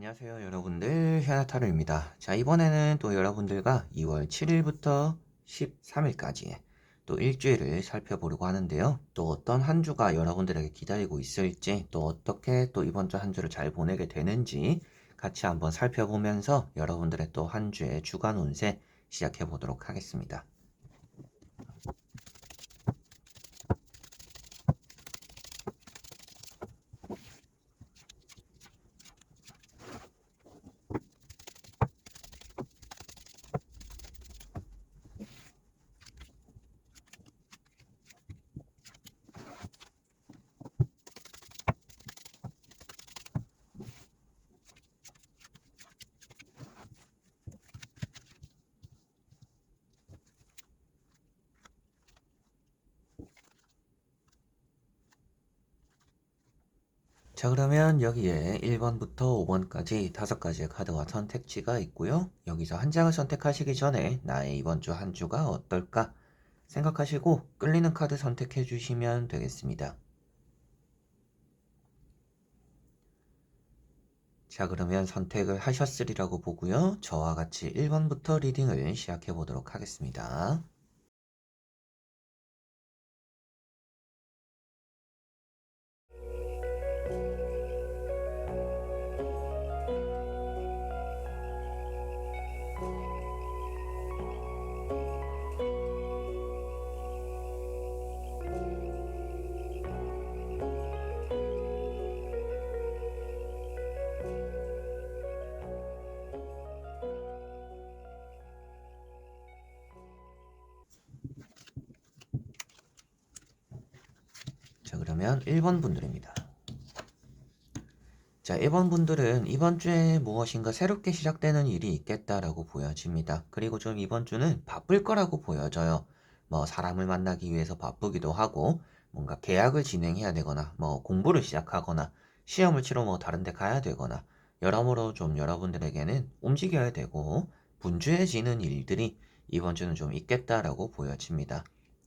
안녕하세요 여러분들, 현아타로입니다. 자, 이번에는 또 여러분들과 2월 7일부터 13일까지의 또 일주일을 살펴보려고 하는데요. 또 어떤 한 주가 여러분들에게 기다리고 있을지, 또 어떻게 또 이번 주 한 주를 잘 보내게 되는지 같이 한번 살펴보면서 여러분들의 또 한 주의 주간 운세 시작해 보도록 하겠습니다. 자, 그러면 여기에 1번부터 5번까지 5가지의 카드와 선택지가 있고요. 여기서 한 장을 선택하시기 전에 나의 이번 주 한 주가 어떨까 생각하시고 끌리는 카드 선택해 주시면 되겠습니다. 자, 그러면 선택을 하셨으리라고 보고요. 저와 같이 1번부터 리딩을 시작해 보도록 하겠습니다. 자, 그러면 1번 분들입니다. 자, 1번 분들은 이번 주에 무엇인가 새롭게 시작되는 일이 있겠다라고 보여집니다. 그리고 좀 이번 주는 바쁠 거라고 보여져요. 뭐 사람을 만나기 위해서 바쁘기도 하고, 뭔가 계약을 진행해야 되거나, 뭐 공부를 시작하거나, 시험을 치러 뭐 다른 데 가야 되거나, 여러모로 좀 여러분들에게는 움직여야 되고 분주해지는 일들이 이번 주는 좀 있겠다라고 보여집니다.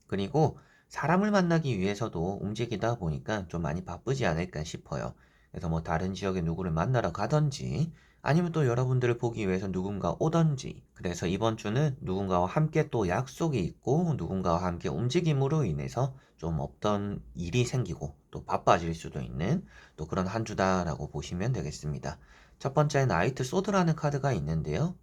그리고 사람을 만나기 위해서도 움직이다 보니까 좀 많이 바쁘지 않을까 싶어요. 그래서 뭐 다른 지역에 누구를 만나러 가던지 아니면 또 여러분들을 보기 위해서 누군가 오던지, 그래서 이번 주는 누군가와 함께 또 약속이 있고 누군가와 함께 움직임으로 인해서 좀 없던 일이 생기고 또 바빠질 수도 있는 또 그런 한 주다라고 보시면 되겠습니다. 첫 번째 나이트 소드라는 카드가 있는데요.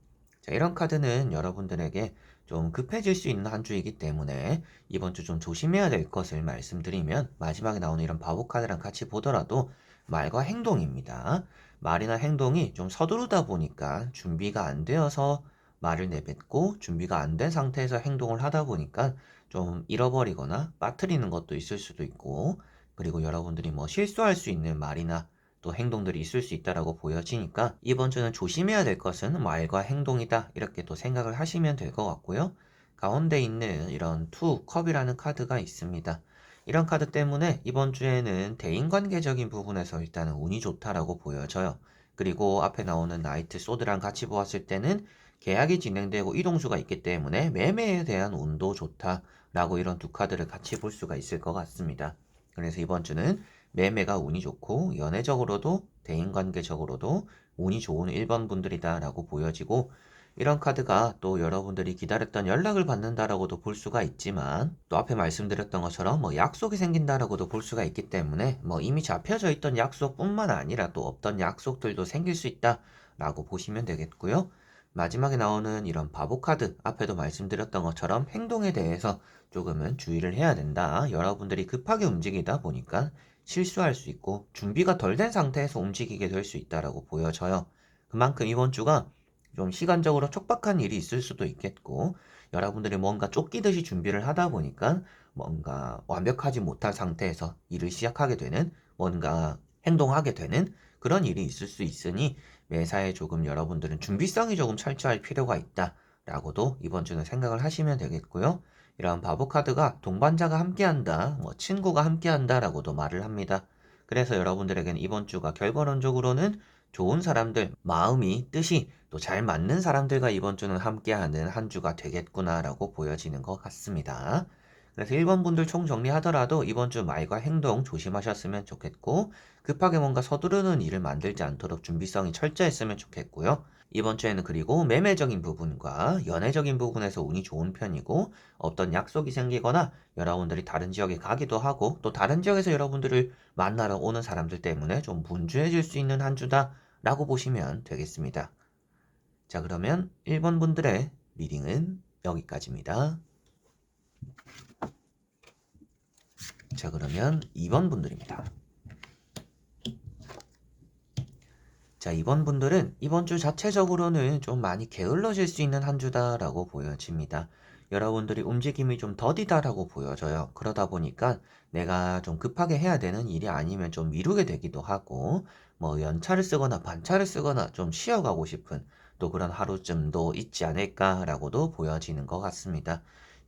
자, 이런 카드는 여러분들에게 좀 급해질 수 있는 한 주이기 때문에 이번 주 좀 조심해야 될 것을 말씀드리면, 마지막에 나오는 이런 바보 카드랑 같이 보더라도 말과 행동입니다. 말이나 행동이 좀 서두르다 보니까 준비가 안 되어서 말을 내뱉고, 준비가 안 된 상태에서 행동을 하다 보니까 좀 잃어버리거나 빠뜨리는 것도 있을 수도 있고, 그리고 여러분들이 뭐 실수할 수 있는 말이나 또 행동들이 있을 수 있다라고 보여지니까 이번 주는 조심해야 될 것은 말과 행동이다, 이렇게 또 생각을 하시면 될 것 같고요. 가운데 있는 이런 투 컵이라는 카드가 있습니다. 이런 카드 때문에 이번 주에는 대인관계적인 부분에서 일단은 운이 좋다라고 보여져요. 그리고 앞에 나오는 나이트 소드랑 같이 보았을 때는 계약이 진행되고 이동수가 있기 때문에 매매에 대한 운도 좋다라고 이런 두 카드를 같이 볼 수가 있을 것 같습니다. 그래서 이번 주는 매매가 운이 좋고 연애적으로도 대인관계적으로도 운이 좋은 1번 분들이다라고 보여지고, 이런 카드가 또 여러분들이 기다렸던 연락을 받는다라고도 볼 수가 있지만, 또 앞에 말씀드렸던 것처럼 뭐 약속이 생긴다라고도 볼 수가 있기 때문에 뭐 이미 잡혀져 있던 약속뿐만 아니라 또 없던 약속들도 생길 수 있다라고 보시면 되겠고요. 마지막에 나오는 이런 바보 카드, 앞에도 말씀드렸던 것처럼 행동에 대해서 조금은 주의를 해야 된다. 여러분들이 급하게 움직이다 보니까 실수할 수 있고 준비가 덜 된 상태에서 움직이게 될 수 있다라고 보여져요. 그만큼 이번 주가 좀 시간적으로 촉박한 일이 있을 수도 있겠고, 여러분들이 뭔가 쫓기듯이 준비를 하다 보니까 뭔가 완벽하지 못한 상태에서 일을 시작하게 되는, 뭔가 행동하게 되는 그런 일이 있을 수 있으니 매사에 조금 여러분들은 준비성이 조금 철저할 필요가 있다라고도 이번 주는 생각을 하시면 되겠고요. 이런 바보 카드가 동반자가 함께한다, 뭐 친구가 함께한다라고도 말을 합니다. 그래서 여러분들에게는 이번 주가 결과론적으로는 좋은 사람들, 마음이, 뜻이 또 잘 맞는 사람들과 이번 주는 함께하는 한 주가 되겠구나라고 보여지는 것 같습니다. 그래서 1번 분들 총 정리하더라도 이번 주 말과 행동 조심하셨으면 좋겠고, 급하게 뭔가 서두르는 일을 만들지 않도록 준비성이 철저했으면 좋겠고요. 이번 주에는 그리고 매매적인 부분과 연애적인 부분에서 운이 좋은 편이고, 어떤 약속이 생기거나 여러분들이 다른 지역에 가기도 하고, 또 다른 지역에서 여러분들을 만나러 오는 사람들 때문에 좀 분주해질 수 있는 한 주다라고 보시면 되겠습니다. 자, 그러면 1번 분들의 리딩은 여기까지입니다. 자, 그러면 2번 분들입니다. 자, 2번 분들은 이번 주 자체적으로는 좀 많이 게을러질 수 있는 한 주다라고 보여집니다. 여러분들이 움직임이 좀 더디다라고 보여져요. 그러다 보니까 내가 좀 급하게 해야 되는 일이 아니면 좀 미루게 되기도 하고, 뭐 연차를 쓰거나 반차를 쓰거나 좀 쉬어가고 싶은 또 그런 하루쯤도 있지 않을까라고도 보여지는 것 같습니다.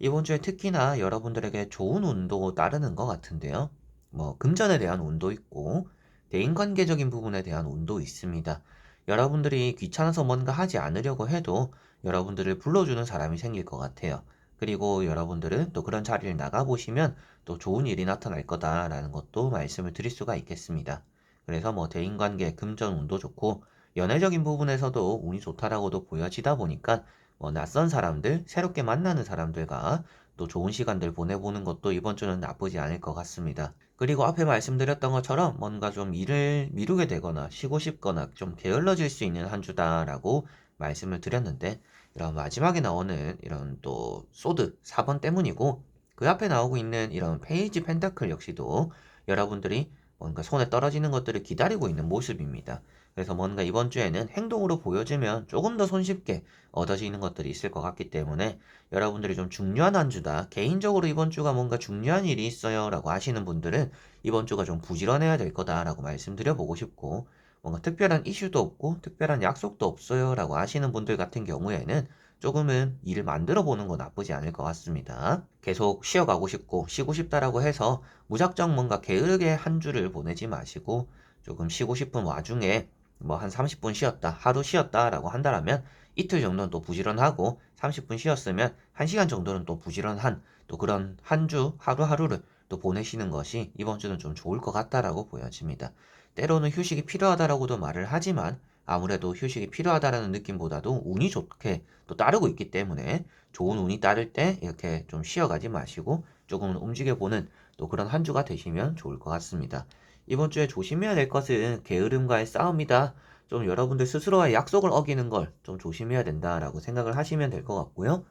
이번 주에 특히나 여러분들에게 좋은 운도 따르는 것 같은데요. 뭐 금전에 대한 운도 있고, 대인관계적인 부분에 대한 운도 있습니다. 여러분들이 귀찮아서 뭔가 하지 않으려고 해도 여러분들을 불러주는 사람이 생길 것 같아요. 그리고 여러분들은 또 그런 자리를 나가보시면 또 좋은 일이 나타날 거다라는 것도 말씀을 드릴 수가 있겠습니다. 그래서 뭐 대인관계, 금전 운도 좋고 연애적인 부분에서도 운이 좋다라고도 보여지다 보니까 뭐 낯선 사람들, 새롭게 만나는 사람들과 또 좋은 시간들 보내보는 것도 이번 주는 나쁘지 않을 것 같습니다. 그리고 앞에 말씀드렸던 것처럼 뭔가 좀 일을 미루게 되거나 쉬고 싶거나 좀 게을러질 수 있는 한 주다라고 말씀을 드렸는데, 이런 마지막에 나오는 이런 또 소드 4번 때문이고, 그 앞에 나오고 있는 이런 페이지 펜타클 역시도 여러분들이 뭔가 손에 떨어지는 것들을 기다리고 있는 모습입니다. 그래서 뭔가 이번 주에는 행동으로 보여주면 조금 더 손쉽게 얻어지는 것들이 있을 것 같기 때문에, 여러분들이 좀 중요한 한 주다, 개인적으로 이번 주가 뭔가 중요한 일이 있어요 라고 하시는 분들은 이번 주가 좀 부지런해야 될 거다라고 말씀드려보고 싶고, 뭔가 특별한 이슈도 없고 특별한 약속도 없어요 라고 하시는 분들 같은 경우에는 조금은 일을 만들어 보는 거 나쁘지 않을 것 같습니다. 계속 쉬어가고 싶고 쉬고 싶다라고 해서 무작정 뭔가 게으르게 한 주를 보내지 마시고, 조금 쉬고 싶은 와중에 뭐 한 30분 쉬었다, 하루 쉬었다라고 한다면 이틀 정도는 또 부지런하고, 30분 쉬었으면 1시간 정도는 또 부지런한 또 그런 한 주 하루하루를 또 보내시는 것이 이번 주는 좀 좋을 것 같다라고 보여집니다. 때로는 휴식이 필요하다라고도 말을 하지만, 아무래도 휴식이 필요하다라는 느낌보다도 운이 좋게 또 따르고 있기 때문에 좋은 운이 따를 때 이렇게 좀 쉬어가지 마시고 조금 움직여보는 또 그런 한 주가 되시면 좋을 것 같습니다. 이번 주에 조심해야 될 것은 게으름과의 싸움이다. 좀 여러분들 스스로와의 약속을 어기는 걸 좀 조심해야 된다라고 생각을 하시면 될 것 같고요.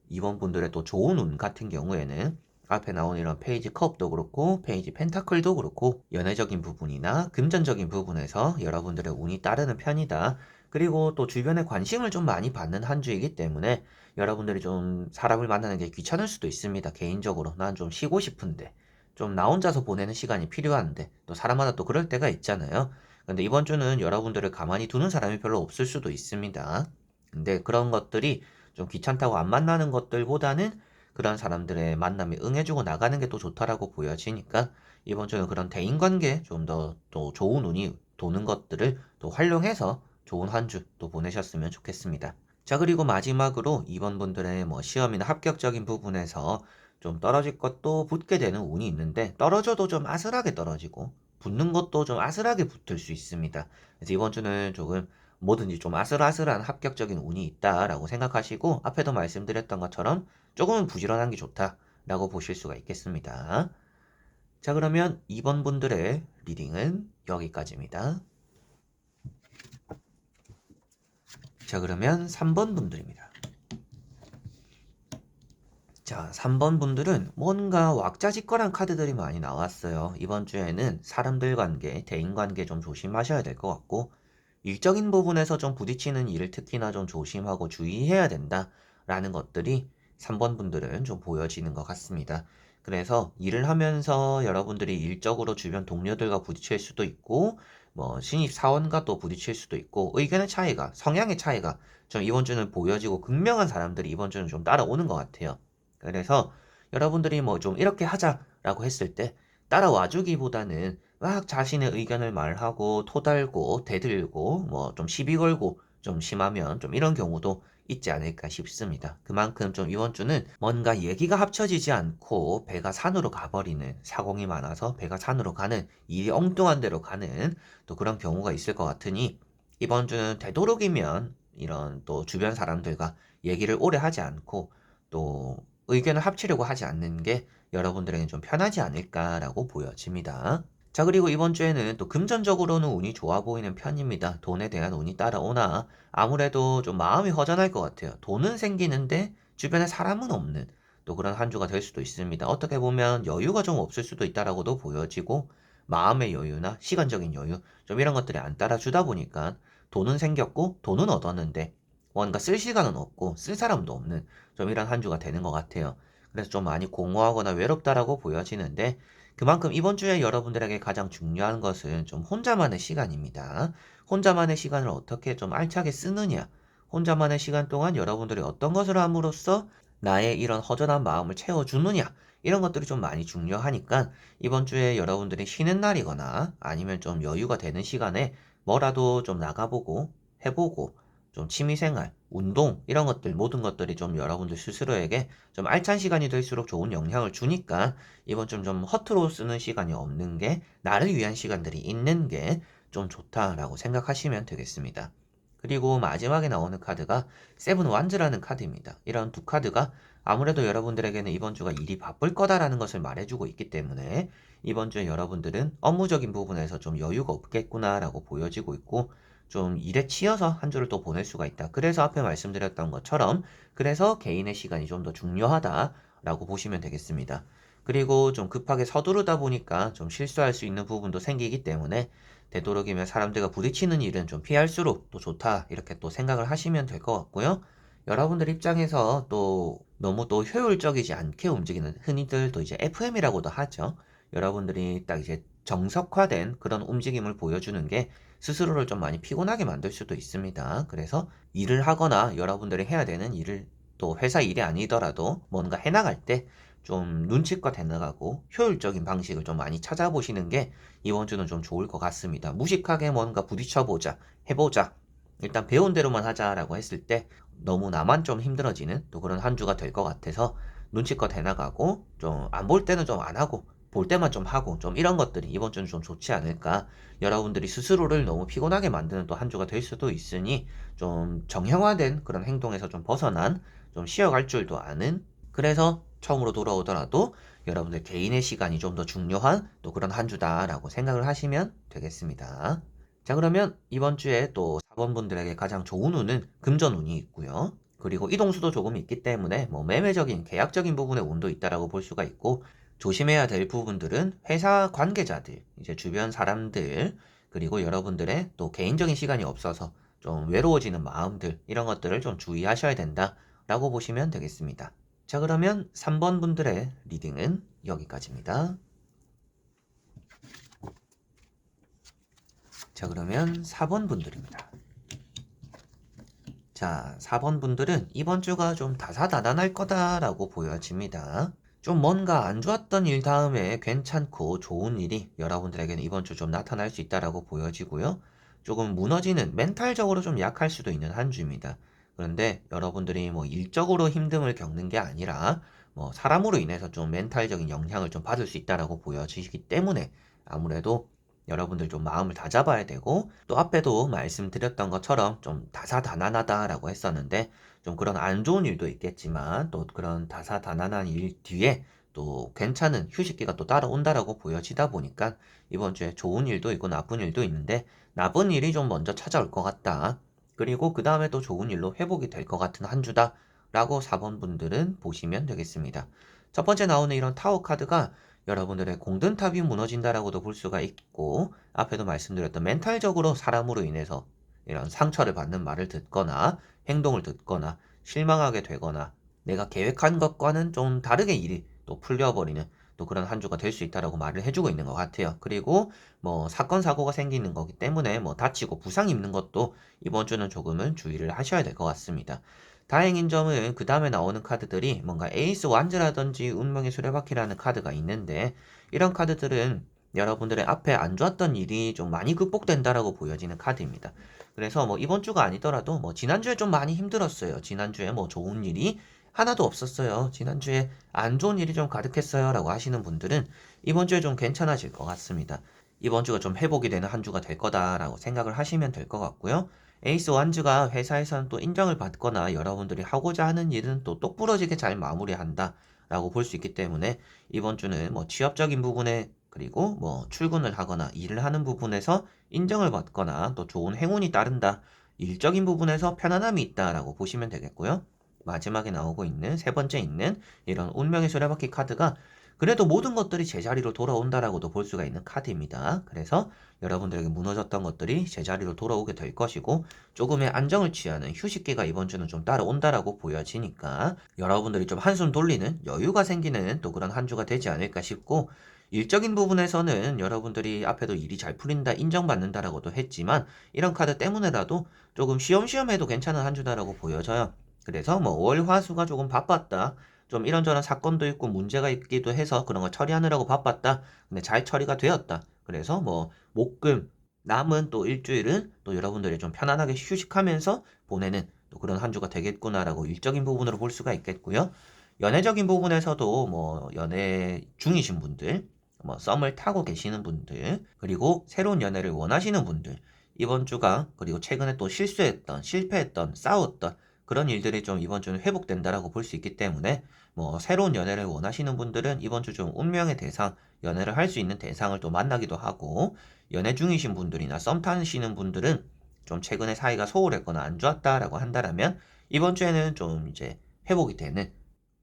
이번 분들의 또 좋은 운 같은 경우에는 앞에 나온 이런 페이지 컵도 그렇고 페이지 펜타클도 그렇고 연애적인 부분이나 금전적인 부분에서 여러분들의 운이 따르는 편이다. 그리고 또 주변에 관심을 좀 많이 받는 한 주이기 때문에 여러분들이 좀 사람을 만나는 게 귀찮을 수도 있습니다. 개인적으로 난 좀 쉬고 싶은데, 좀 나 혼자서 보내는 시간이 필요한데, 또 사람마다 또 그럴 때가 있잖아요. 근데 이번 주는 여러분들을 가만히 두는 사람이 별로 없을 수도 있습니다. 근데 그런 것들이 좀 귀찮다고 안 만나는 것들보다는 그런 사람들의 만남에 응해주고 나가는 게 또 좋다라고 보여지니까, 이번 주는 그런 대인관계 좀 더 또 좋은 운이 도는 것들을 또 활용해서 좋은 한 주 또 보내셨으면 좋겠습니다. 자, 그리고 마지막으로 이번 분들의 뭐 시험이나 합격적인 부분에서 좀 떨어질 것도 붙게 되는 운이 있는데, 떨어져도 좀 아슬하게 떨어지고 붙는 것도 좀 아슬하게 붙을 수 있습니다. 그래서 이번 주는 조금 뭐든지 좀 아슬아슬한 합격적인 운이 있다라고 생각하시고, 앞에도 말씀드렸던 것처럼 조금은 부지런한 게 좋다라고 보실 수가 있겠습니다. 자, 그러면 2번 분들의 리딩은 여기까지입니다. 자, 그러면 3번 분들입니다. 자, 3번 분들은 뭔가 왁자지껄한 카드들이 많이 나왔어요. 이번 주에는 사람들 관계, 대인 관계 좀 조심하셔야 될 것 같고, 일적인 부분에서 좀 부딪히는 일을 특히나 좀 조심하고 주의해야 된다라는 것들이 3번 분들은 좀 보여지는 것 같습니다. 그래서 일을 하면서 여러분들이 일적으로 주변 동료들과 부딪힐 수도 있고, 뭐 신입 사원과 또 부딪힐 수도 있고, 의견의 차이가, 성향의 차이가 좀 이번 주는 보여지고, 극명한 사람들이 이번 주는 좀 따라오는 것 같아요. 그래서 여러분들이 뭐 좀 이렇게 하자라고 했을 때 따라와 주기보다는 막 자신의 의견을 말하고 토달고 대들고 뭐 좀 시비 걸고 좀 심하면 좀 이런 경우도 있지 않을까 싶습니다. 그만큼 좀 이번 주는 뭔가 얘기가 합쳐지지 않고 배가 산으로 가버리는 사공이 많아서 배가 산으로 가는 일이 엉뚱한 데로 가는 또 그런 경우가 있을 것 같으니 이번 주는 되도록이면 이런 또 주변 사람들과 얘기를 오래 하지 않고 또 의견을 합치려고 하지 않는 게 여러분들에게 좀 편하지 않을까라고 보여집니다. 자, 그리고 이번 주에는 또 금전적으로는 운이 좋아 보이는 편입니다. 돈에 대한 운이 따라오나 아무래도 좀 마음이 허전할 것 같아요. 돈은 생기는데 주변에 사람은 없는 또 그런 한 주가 될 수도 있습니다. 어떻게 보면 여유가 좀 없을 수도 있다라고도 보여지고 마음의 여유나 시간적인 여유 좀 이런 것들이 안 따라주다 보니까 돈은 생겼고 돈은 얻었는데 뭔가 쓸 시간은 없고 쓸 사람도 없는 좀 이런 한 주가 되는 것 같아요. 그래서 좀 많이 공허하거나 외롭다라고 보여지는데 그만큼 이번 주에 여러분들에게 가장 중요한 것은 좀 혼자만의 시간입니다. 혼자만의 시간을 어떻게 좀 알차게 쓰느냐. 혼자만의 시간 동안 여러분들이 어떤 것을 함으로써 나의 이런 허전한 마음을 채워주느냐. 이런 것들이 좀 많이 중요하니까 이번 주에 여러분들이 쉬는 날이거나 아니면 좀 여유가 되는 시간에 뭐라도 좀 나가보고 해보고 좀 취미생활, 운동 이런 것들 모든 것들이 좀 여러분들 스스로에게 좀 알찬 시간이 될수록 좋은 영향을 주니까 이번 좀 허투루 쓰는 시간이 없는 게 나를 위한 시간들이 있는 게 좀 좋다라고 생각하시면 되겠습니다. 그리고 마지막에 나오는 카드가 세븐 완즈라는 카드입니다. 이런 두 카드가 아무래도 여러분들에게는 이번 주가 일이 바쁠 거다라는 것을 말해주고 있기 때문에 이번 주에 여러분들은 업무적인 부분에서 좀 여유가 없겠구나라고 보여지고 있고 좀 일에 치여서 한 주를 또 보낼 수가 있다. 그래서 앞에 말씀드렸던 것처럼 그래서 개인의 시간이 좀 더 중요하다라고 보시면 되겠습니다. 그리고 좀 급하게 서두르다 보니까 좀 실수할 수 있는 부분도 생기기 때문에 되도록이면 사람들과 부딪히는 일은 좀 피할수록 또 좋다 이렇게 또 생각을 하시면 될 것 같고요. 여러분들 입장에서 또 너무 또 효율적이지 않게 움직이는 흔히들 또 이제 FM이라고도 하죠. 여러분들이 딱 이제 정석화된 그런 움직임을 보여주는 게 스스로를 좀 많이 피곤하게 만들 수도 있습니다. 그래서 일을 하거나 여러분들이 해야 되는 일을 또 회사 일이 아니더라도 뭔가 해나갈 때 좀 눈치껏 해나가고 효율적인 방식을 좀 많이 찾아보시는 게 이번 주는 좀 좋을 것 같습니다. 무식하게 뭔가 부딪혀보자, 해보자, 일단 배운 대로만 하자라고 했을 때 너무 나만 좀 힘들어지는 또 그런 한 주가 될 것 같아서 눈치껏 해나가고 좀 안 볼 때는 좀 안 하고 볼 때만 좀 하고 좀 이런 것들이 이번 주는 좀 좋지 않을까. 여러분들이 스스로를 너무 피곤하게 만드는 또 한 주가 될 수도 있으니 좀 정형화된 그런 행동에서 좀 벗어난 좀 쉬어갈 줄도 아는 그래서 처음으로 돌아오더라도 여러분들 개인의 시간이 좀 더 중요한 또 그런 한 주다라고 생각을 하시면 되겠습니다. 자, 그러면 이번 주에 또 4번 분들에게 가장 좋은 운은 금전운이 있고요. 그리고 이동수도 조금 있기 때문에 뭐 매매적인 계약적인 부분에 운도 있다라고 볼 수가 있고 조심해야 될 부분들은 회사 관계자들, 이제 주변 사람들, 그리고 여러분들의 또 개인적인 시간이 없어서 좀 외로워지는 마음들 이런 것들을 좀 주의하셔야 된다라고 보시면 되겠습니다. 자, 그러면 3번 분들의 리딩은 여기까지입니다. 자, 그러면 4번 분들입니다. 자, 4번 분들은 이번 주가 좀 다사다난할 거다라고 보여집니다. 좀 뭔가 안 좋았던 일 다음에 괜찮고 좋은 일이 여러분들에게는 이번 주 좀 나타날 수 있다라고 보여지고요. 조금 무너지는 멘탈적으로 좀 약할 수도 있는 한 주입니다. 그런데 여러분들이 뭐 일적으로 힘듦을 겪는 게 아니라 뭐 사람으로 인해서 좀 멘탈적인 영향을 좀 받을 수 있다라고 보여지기 때문에 아무래도 여러분들 좀 마음을 다잡아야 되고 또 앞에도 말씀드렸던 것처럼 좀 다사다난하다라고 했었는데 좀 그런 안 좋은 일도 있겠지만 또 그런 다사다난한 일 뒤에 또 괜찮은 휴식기가 또 따라온다라고 보여지다 보니까 이번 주에 좋은 일도 있고 나쁜 일도 있는데 나쁜 일이 좀 먼저 찾아올 것 같다. 그리고 그 다음에 또 좋은 일로 회복이 될 것 같은 한 주다라고 4번 분들은 보시면 되겠습니다. 첫 번째 나오는 이런 타워 카드가 여러분들의 공든탑이 무너진다라고도 볼 수가 있고 앞에도 말씀드렸던 멘탈적으로 사람으로 인해서 이런 상처를 받는 말을 듣거나 행동을 듣거나 실망하게 되거나 내가 계획한 것과는 좀 다르게 일이 또 풀려버리는 또 그런 한 주가 될 수 있다라고 말을 해주고 있는 것 같아요. 그리고 뭐 사건 사고가 생기는 거기 때문에 뭐 다치고 부상 입는 것도 이번 주는 조금은 주의를 하셔야 될 것 같습니다. 다행인 점은 그 다음에 나오는 카드들이 뭔가 에이스 완즈라든지 운명의 수레바퀴라는 카드가 있는데 이런 카드들은 여러분들의 앞에 안 좋았던 일이 좀 많이 극복된다라고 보여지는 카드입니다. 그래서 뭐 이번 주가 아니더라도 뭐 지난주에 좀 많이 힘들었어요. 지난주에 뭐 좋은 일이 하나도 없었어요. 지난주에 안 좋은 일이 좀 가득했어요. 라고 하시는 분들은 이번 주에 좀 괜찮아질 것 같습니다. 이번 주가 좀 회복이 되는 한 주가 될 거다라고 생각을 하시면 될 것 같고요. 에이스 완즈가 회사에서는 또 인정을 받거나 여러분들이 하고자 하는 일은 또 똑부러지게 잘 마무리한다 라고 볼 수 있기 때문에 이번 주는 뭐 취업적인 부분에 그리고 뭐 출근을 하거나 일을 하는 부분에서 인정을 받거나 또 좋은 행운이 따른다. 일적인 부분에서 편안함이 있다라고 보시면 되겠고요. 마지막에 나오고 있는 세 번째 있는 이런 운명의 수레바퀴 카드가 그래도 모든 것들이 제자리로 돌아온다라고도 볼 수가 있는 카드입니다. 그래서 여러분들에게 무너졌던 것들이 제자리로 돌아오게 될 것이고 조금의 안정을 취하는 휴식기가 이번 주는 좀 따라온다라고 보여지니까 여러분들이 좀 한숨 돌리는 여유가 생기는 또 그런 한 주가 되지 않을까 싶고 일적인 부분에서는 여러분들이 앞에도 일이 잘 풀린다, 인정받는다라고도 했지만 이런 카드 때문에라도 조금 쉬엄쉬엄 해도 괜찮은 한 주다라고 보여져요. 그래서 뭐 월, 화, 수가 조금 바빴다. 좀 이런저런 사건도 있고 문제가 있기도 해서 그런 걸 처리하느라고 바빴다. 근데 잘 처리가 되었다. 그래서 뭐 목, 금, 남은 또 일주일은 또 여러분들이 좀 편안하게 휴식하면서 보내는 또 그런 한 주가 되겠구나라고 일적인 부분으로 볼 수가 있겠고요. 연애적인 부분에서도 뭐 연애 중이신 분들, 뭐 썸을 타고 계시는 분들, 그리고 새로운 연애를 원하시는 분들, 이번 주가 그리고 최근에 또 실수했던, 실패했던, 싸웠던 그런 일들이 좀 이번 주는 회복된다라고 볼 수 있기 때문에 뭐 새로운 연애를 원하시는 분들은 이번 주 좀 운명의 대상, 연애를 할 수 있는 대상을 또 만나기도 하고 연애 중이신 분들이나 썸 타시는 분들은 좀 최근에 사이가 소홀했거나 안 좋았다라고 한다라면 이번 주에는 좀 이제 회복이 되는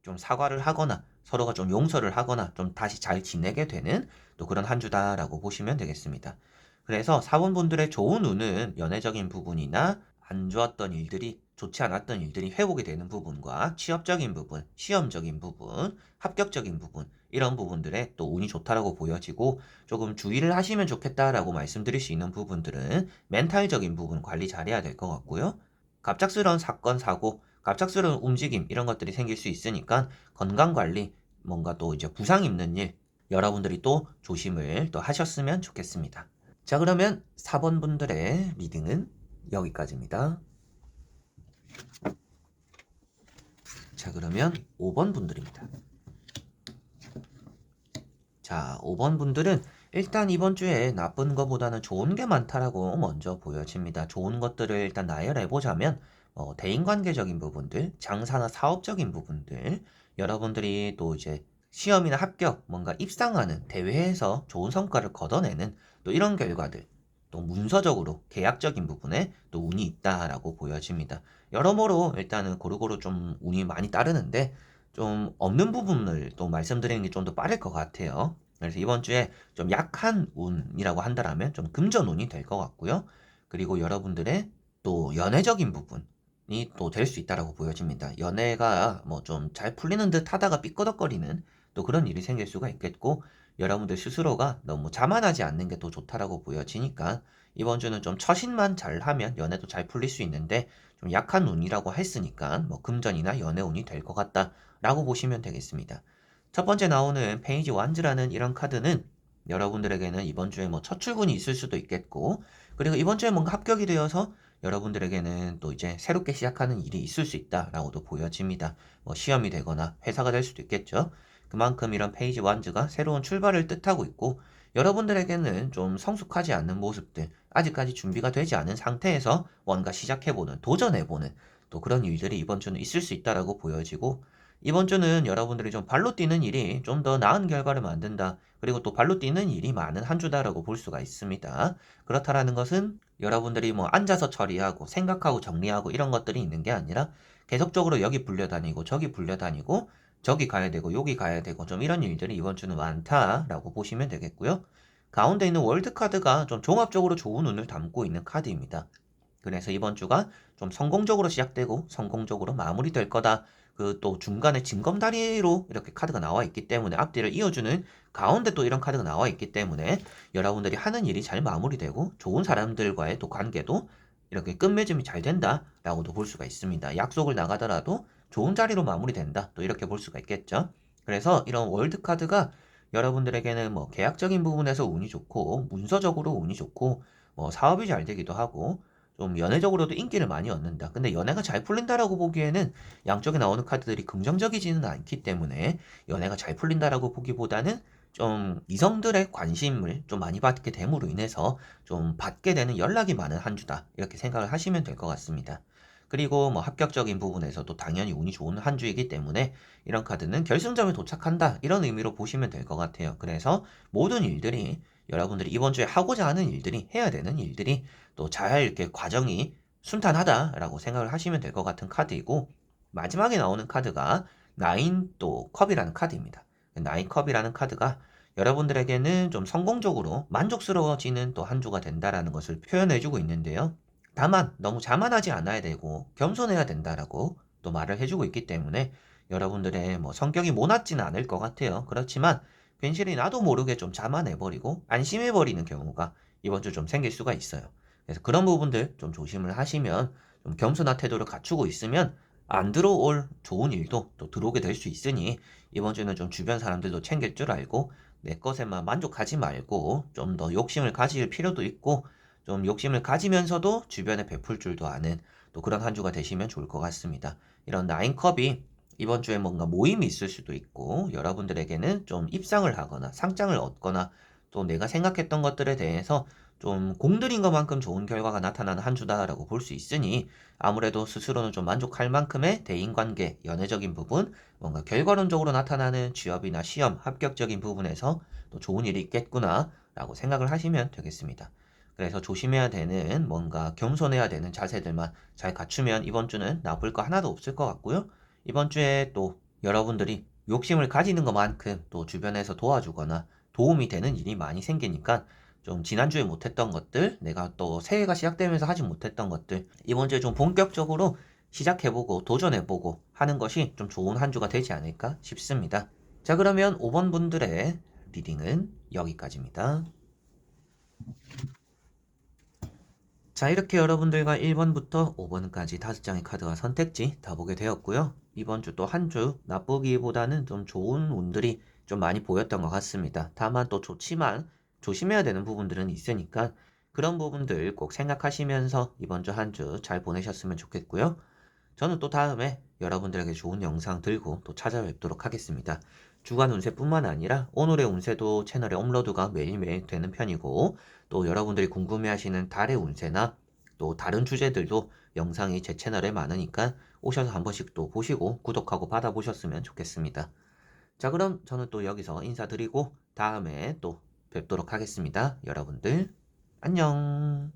좀 사과를 하거나 서로가 좀 용서를 하거나 좀 다시 잘 지내게 되는 또 그런 한 주다라고 보시면 되겠습니다. 그래서 사원분들의 좋은 운은 연애적인 부분이나 안 좋았던 일들이 좋지 않았던 일들이 회복이 되는 부분과 취업적인 부분, 시험적인 부분, 합격적인 부분 이런 부분들에 또 운이 좋다라고 보여지고 조금 주의를 하시면 좋겠다라고 말씀드릴 수 있는 부분들은 멘탈적인 부분 관리 잘해야 될 것 같고요. 갑작스러운 사건, 사고, 갑작스러운 움직임 이런 것들이 생길 수 있으니까 건강 관리, 뭔가 또 이제 부상 입는 일 여러분들이 또 조심을 또 하셨으면 좋겠습니다. 자, 그러면 4번 분들의 리딩은 여기까지입니다. 자, 그러면 5번 분들입니다. 자, 5번 분들은 일단 이번 주에 나쁜 것보다는 좋은 게 많다라고 먼저 보여집니다. 좋은 것들을 일단 나열해보자면 대인관계적인 부분들, 장사나 사업적인 부분들, 여러분들이 또 이제 시험이나 합격, 뭔가 입상하는 대회에서 좋은 성과를 거둬내는 또 이런 결과들, 또 문서적으로 계약적인 부분에 또 운이 있다라고 보여집니다. 여러모로 일단은 고루고루 좀 운이 많이 따르는데 좀 없는 부분을 또 말씀드리는 게 좀 더 빠를 것 같아요. 그래서 이번 주에 좀 약한 운이라고 한다라면 좀 금전운이 될 것 같고요. 그리고 여러분들의 또 연애적인 부분이 또 될 수 있다라고 보여집니다. 연애가 뭐 좀 잘 풀리는 듯 하다가 삐꺼덕거리는 또 그런 일이 생길 수가 있겠고 여러분들 스스로가 너무 자만하지 않는 게 또 좋다라고 보여지니까 이번 주는 좀 처신만 잘 하면 연애도 잘 풀릴 수 있는데 좀 약한 운이라고 했으니까 뭐 금전이나 연애운이 될 것 같다라고 보시면 되겠습니다. 첫 번째 나오는 페이지 완즈라는 이런 카드는 여러분들에게는 이번 주에 뭐 첫 출근이 있을 수도 있겠고, 그리고 이번 주에 뭔가 합격이 되어서 여러분들에게는 또 이제 새롭게 시작하는 일이 있을 수 있다라고도 보여집니다. 뭐 시험이 되거나 회사가 될 수도 있겠죠. 그만큼 이런 페이지 완즈가 새로운 출발을 뜻하고 있고, 여러분들에게는 좀 성숙하지 않는 모습들, 아직까지 준비가 되지 않은 상태에서 뭔가 시작해보는, 도전해보는 또 그런 일들이 이번 주는 있을 수 있다라고 보여지고, 이번 주는 여러분들이 좀 발로 뛰는 일이 좀 더 나은 결과를 만든다. 그리고 또 발로 뛰는 일이 많은 한 주다라고 볼 수가 있습니다. 그렇다라는 것은 여러분들이 뭐 앉아서 처리하고 생각하고 정리하고 이런 것들이 있는 게 아니라 계속적으로 여기 불려다니고 저기 불려다니고 저기 가야 되고 여기 가야 되고 좀 이런 일들이 이번 주는 많다라고 보시면 되겠고요. 가운데 있는 월드 카드가 좀 종합적으로 좋은 운을 담고 있는 카드입니다. 그래서 이번 주가 좀 성공적으로 시작되고 성공적으로 마무리될 거다. 그 또 중간에 징검다리로 이렇게 카드가 나와 있기 때문에 앞뒤를 이어주는 가운데 또 이런 카드가 나와 있기 때문에 여러분들이 하는 일이 잘 마무리되고 좋은 사람들과의 또 관계도 이렇게 끝맺음이 잘 된다라고도 볼 수가 있습니다. 약속을 나가더라도 좋은 자리로 마무리된다. 또 이렇게 볼 수가 있겠죠. 그래서 이런 월드 카드가 여러분들에게는 뭐 계약적인 부분에서 운이 좋고, 문서적으로 운이 좋고, 뭐 사업이 잘 되기도 하고, 좀 연애적으로도 인기를 많이 얻는다. 근데 연애가 잘 풀린다라고 보기에는 양쪽에 나오는 카드들이 긍정적이지는 않기 때문에 연애가 잘 풀린다라고 보기보다는 좀 이성들의 관심을 좀 많이 받게 됨으로 인해서 좀 받게 되는 연락이 많은 한 주다. 이렇게 생각을 하시면 될 것 같습니다. 그리고 뭐 합격적인 부분에서도 당연히 운이 좋은 한 주이기 때문에 이런 카드는 결승점에 도착한다. 이런 의미로 보시면 될 것 같아요. 그래서 모든 일들이 여러분들이 이번 주에 하고자 하는 일들이 해야 되는 일들이 또 잘 이렇게 과정이 순탄하다라고 생각을 하시면 될 것 같은 카드이고 마지막에 나오는 카드가 나인 또 컵이라는 카드입니다. 나인 컵이라는 카드가 여러분들에게는 좀 성공적으로 만족스러워지는 또 한 주가 된다라는 것을 표현해주고 있는데요. 다만 너무 자만하지 않아야 되고 겸손해야 된다라고 또 말을 해주고 있기 때문에 여러분들의 뭐 성격이 모나지는 않을 것 같아요. 그렇지만 괜시리 나도 모르게 좀 자만해버리고 안심해버리는 경우가 이번 주 좀 생길 수가 있어요. 그래서 그런 부분들 좀 조심을 하시면 좀 겸손한 태도를 갖추고 있으면 안 들어올 좋은 일도 또 들어오게 될 수 있으니 이번 주는 좀 주변 사람들도 챙길 줄 알고 내 것에만 만족하지 말고 좀 더 욕심을 가질 필요도 있고 좀 욕심을 가지면서도 주변에 베풀 줄도 아는 또 그런 한 주가 되시면 좋을 것 같습니다. 이런 나인컵이 이번 주에 뭔가 모임이 있을 수도 있고 여러분들에게는 좀 입상을 하거나 상장을 얻거나 또 내가 생각했던 것들에 대해서 좀 공들인 것만큼 좋은 결과가 나타나는 한 주다라고 볼 수 있으니 아무래도 스스로는 좀 만족할 만큼의 대인관계, 연애적인 부분, 뭔가 결과론적으로 나타나는 취업이나 시험, 합격적인 부분에서 또 좋은 일이 있겠구나라고 생각을 하시면 되겠습니다. 그래서 조심해야 되는 뭔가 겸손해야 되는 자세들만 잘 갖추면 이번 주는 나쁠 거 하나도 없을 것 같고요. 이번 주에 또 여러분들이 욕심을 가지는 것만큼 또 주변에서 도와주거나 도움이 되는 일이 많이 생기니까 좀 지난주에 못했던 것들, 내가 또 새해가 시작되면서 하지 못했던 것들, 이번 주에 좀 본격적으로 시작해보고 도전해보고 하는 것이 좀 좋은 한 주가 되지 않을까 싶습니다. 자, 그러면 5번 분들의 리딩은 여기까지입니다. 자, 이렇게 여러분들과 1번부터 5번까지 5장의 카드와 선택지 다 보게 되었고요. 이번 주 또 한 주 나쁘기보다는 좀 좋은 운들이 좀 많이 보였던 것 같습니다. 다만 또 좋지만 조심해야 되는 부분들은 있으니까 그런 부분들 꼭 생각하시면서 이번 주 한 주 잘 보내셨으면 좋겠고요. 저는 또 다음에 여러분들에게 좋은 영상 들고 또 찾아뵙도록 하겠습니다. 주간 운세뿐만 아니라 오늘의 운세도 채널에 업로드가 매일매일 되는 편이고 또 여러분들이 궁금해하시는 달의 운세나 또 다른 주제들도 영상이 제 채널에 많으니까 오셔서 한 번씩 또 보시고 구독하고 받아보셨으면 좋겠습니다. 자, 그럼 저는 또 여기서 인사드리고 다음에 또 뵙도록 하겠습니다. 여러분들 안녕.